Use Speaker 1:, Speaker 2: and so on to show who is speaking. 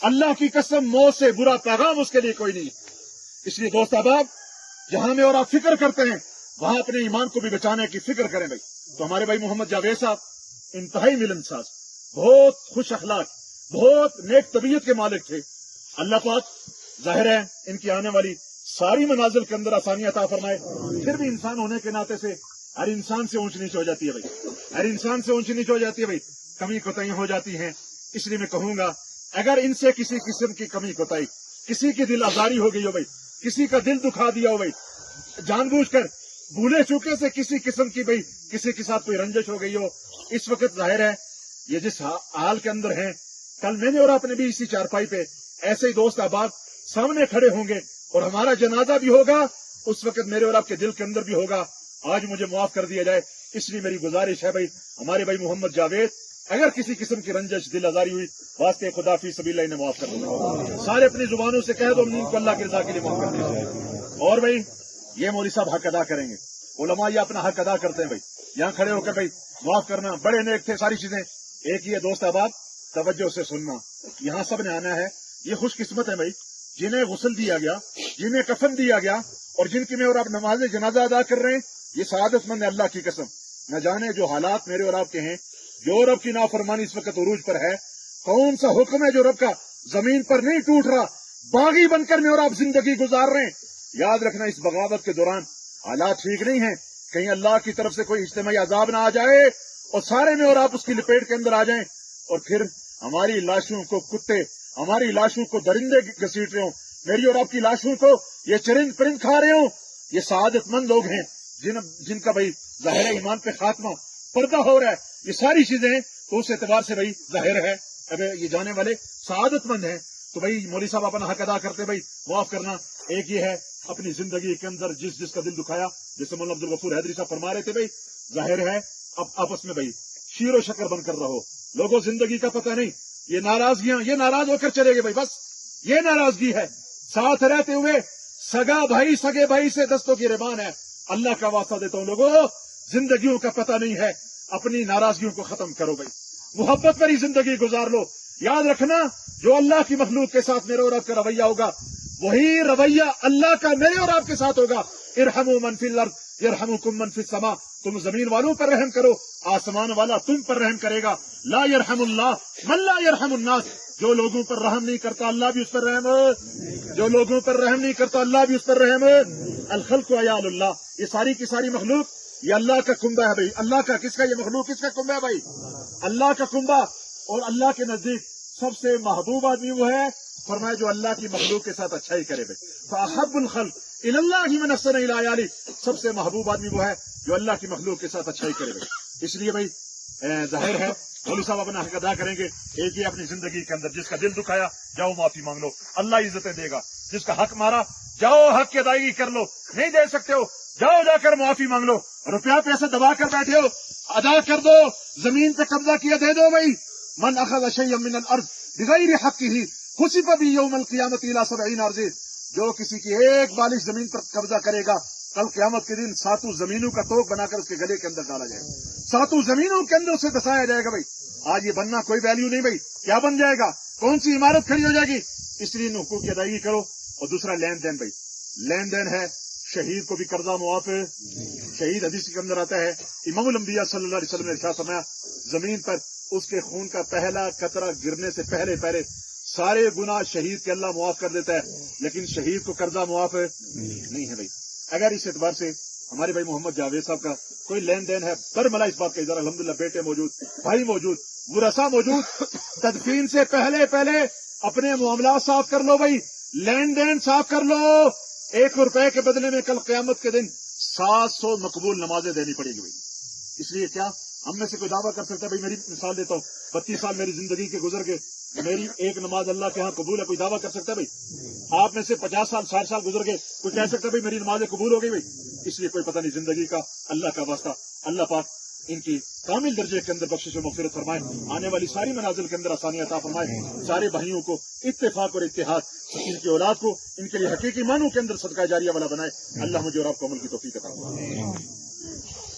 Speaker 1: अल्लाह की कसम मौत से बुरा पैगाम उसके लिए कोई नहीं। इसलिए दोस्त अहबाब, जहां में और आप फिक्र करते हैं वहां अपने ईमान को भी बचाने की फिक्र करें भाई। तो हमारे भाई मोहम्मद जावेद साहब इंतहाई मिलनसाज, बहुत खुश अखलाक, बहुत नेक तबीयत के मालिक थे। अल्लाह पाक जाहिर है इनकी आने वाली सारी मनाजिल के अंदर आसानियां अता फरमाए। फिर भी इंसान होने के नाते से हर इंसान से ऊंच नीच हो जाती है भाई, हर इंसान से ऊंच नीच हो जाती है भाई, कमी कोताहियां हो जाती हैं। इसलिए मैं कहूंगा, अगर इनसे किसी किस्म की कमी कोताही, किसी की दिल आजारी हो गई हो भाई, किसी का दिल दुखा दिया हो भाई, जानबूझकर भूले चूके से किसी किस्म की भाई किसी के साथ कोई रंजिश हो गई हो, इस वक्त जाहिर है ये जिस हाल के अंदर हैं, कल मैंने और आपने भी इसी चारपाई पे ऐसे ही दोस्त अहबाब सामने खड़े होंगे और हमारा जनाजा भी होगा, उस वक्त मेरे और आपके दिल के अंदर भी होगा, आज मुझे माफ कर दिया जाए। इसलिए मेरी गुजारिश है भाई, हमारे भाई मोहम्मद जावेद, अगर किसी किस्म की रंजिश दिल आजारी हुई, वास्ते खुदा फी सबील्लाह इन्हें माफ कर दो। सारे अपनी जुबानों से कह दो इनको अल्लाह की रजा के लिए माफ कर दीजिए। और भाई ये मौलवी साहब हक अदा करेंगे, उलमा ये अपना हक अदा करते हैं भाई, यहाँ खड़े होकर भाई माफ करना, बड़े नेक थे, सारी चीजें एक ही है। दोस्त अहबाब तवज्जो से सुनना, यहाँ सब ने आना है। ये खुशकिस्मत है भाई जिन्हें गुस्ल दिया गया, जिन्हें कफन दिया गया और जिनकी में और आप नमाज जनाजा अदा कर रहे हैं, ये सआदतमंद है। अल्लाह की कसम, न जाने जो हालात मेरे और आपके हैं, जो रब की नाफरमानी इस वक्त उरूज पर है, कौन सा हुक्म है जो रब का जमीन पर नहीं टूट रहा, बागी बनकर में और आप जिंदगी गुजार रहे हैं। याद रखना, इस बगावत के दौरान हालात ठीक नहीं है, कहीं अल्लाह की तरफ से कोई इज्तिमाई अजाब ना आ जाए और सारे में और आप उसकी लपेट के अंदर आ जाएं और फिर हमारी लाशों को कुत्ते, हमारी लाशों को दरिंदे घसीट रहे हो, मेरी और आपकी लाशों को ये चरिंद परिंद खा रहे हो। ये सआदतमंद लोग हैं जिनका भाई जाहिर ईमान पे खात्मा पर्दा हो रहा है। ये सारी चीजें तो उस एतबार से भाई जाहिर है अब ये जाने वाले सआदतमंद हैं। तो भाई मौलवी साहब अपना हक अदा करते भाई माफ करना। एक ये है अपनी जिंदगी के अंदर जिसका दिल दुखाया, जैसे मौलाना अब्दुल गफूर हैदरी साहब फरमा रहे थे भाई, जाहिर है अब आपस में भाई शीरो शक्कर बनकर रहो। लोगों जिंदगी का पता नहीं, ये नाराजगियां, ये नाराज होकर चले गए भाई, बस ये नाराजगी है। साथ रहते हुए सगा भाई सगे भाई से दस्तों की रिबान है। अल्लाह का वास्ता देता हूं लोगों, जिंदगियों का पता नहीं है, अपनी नाराजगियों को खत्म करो भाई, मोहब्बत भरी जिंदगी गुजार लो। याद रखना, जो अल्लाह की मखलूक के साथ मेरे और आपका रवैया होगा, वही रवैया अल्लाह का मेरे और आपके साथ होगा। इरहमू मन फिल अर्द यरहमुकुम मन फिस समा, तुम जमीन वालों पर रहम करो, आसमान वाला तुम पर रहम करेगा। ला यरहमुल्लाह मन ला यरहमुन्नास, जो लोगों पर रहम नहीं करता अल्लाह भी उस पर रहम, जो लोगों पर रहम नहीं करता अल्लाह भी उस पर रहम। अल खल्क़ु अयालुल्लाह, ये सारी की सारी मखलूक ये अल्लाह का कुंबा है भाई। अल्लाह का किसका ये मखलूक किसका कुंबा है भाई? अल्लाह का कुंबा। और अल्लाह के नजदीक सबसे महबूब आदमी वो है, फरमाया जो अल्लाह की मखलूक के साथ अच्छा ही करे भाई। फ़अहब्बुल खल्क़ इलल्लाहि मन अहसन इला अयाली, सबसे महबूब आदमी वो है जो अल्लाह की मखलूक के साथ अच्छा ही करे भाई। इसलिए भाई जाहिर है मौलवी साहब अपना हक अदा करेंगे। एक ही अपनी जिंदगी के अंदर जिसका दिल दुखाया, जाओ माफी मांग लो, अल्लाह इज्जतें देगा। जिसका हक मारा, जाओ हक की अदायगी कर लो, नहीं दे सकते हो जाओ जाकर माफी मांग लो। रुपया पैसे दबा कर बैठे हो, अदा कर दो। जमीन पे कब्जा किया दे दो भाई। मन अखज़ शय्यन मिनल अर्ज़ बिगैरि हक़्क़िही खुसिफ़ बिही यौमल क़ियामति इला 70 अर्ज़, जो किसी की एक बालिश जमीन पर कब्जा करेगा, कल क़यामत के दिन 7 जमीनों का तोक बनाकर उसके गले के अंदर डाला जाएगा, 7 जमीनों के अंदर उसे दसाया जाएगा भाई। आज ये बनना कोई वैल्यू नहीं भाई, क्या बन जाएगा, कौन सी इमारत खड़ी हो जाएगी। इसलिए इन हुकूक की अदायगी करो। और दूसरा लेन देन भाई, लेन देन है, शहीद को भी कर्जा मुआफ है। शहीद हदीस के अंदर आता है, इमामुल अंबिया सल्लल्लाहु अलैहि वसल्लम ने इरशाद फरमाया, जमीन पर उसके खून का पहला कतरा गिरने से पहले पहले सारे गुनाह शहीद के अल्लाह मुआफ कर देता है, लेकिन शहीद को कर्जा मुआफ नहीं है भाई। अगर इस एतबार से हमारे भाई मोहम्मद जावेद साहब का कोई लेन देन है, बरमला इस बात का इधर अल्हम्दुलिल्लाह बेटे मौजूद, भाई मौजूद, मुरसा मौजूद, तदफीन से पहले पहले अपने मामला साफ कर लो भाई, लेन देन साफ कर लो। 1 रुपए के बदले में कल क़यामत के दिन 700 मकबूल नमाजें देनी पड़ेगी भाई। इसलिए क्या हम में से कोई दावा कर सकता है भाई, मेरी मिसाल देता हूँ, 32 साल मेरी जिंदगी के गुजर के, मेरी एक नमाज अल्लाह के यहाँ कबूल है, कोई दावा कर सकता है भाई? आप में से 50 साल 60 साल गुजर गए, कोई कह सकता है भाई मेरी नमाजें कबूल हो गई भाई? इसलिए कोई पता नहीं जिंदगी का। अल्लाह का वास्ता, अल्लाह पाक इनकी कामिल दर्जे के अंदर बख्शिश और मग़फ़िरत फरमाए, आने वाली सारी मनाजिल के अंदर आसानियां अता फरमाए, सारे भाइयों को इत्तेफाक और इत्तेहाद, इनकी औलाद को इनके लिए हकीकी मानों के अंदर सदका जारिया वाला बनाए। अल्लाह मुझे और आपको अमल की तौफीक अता फरमाए।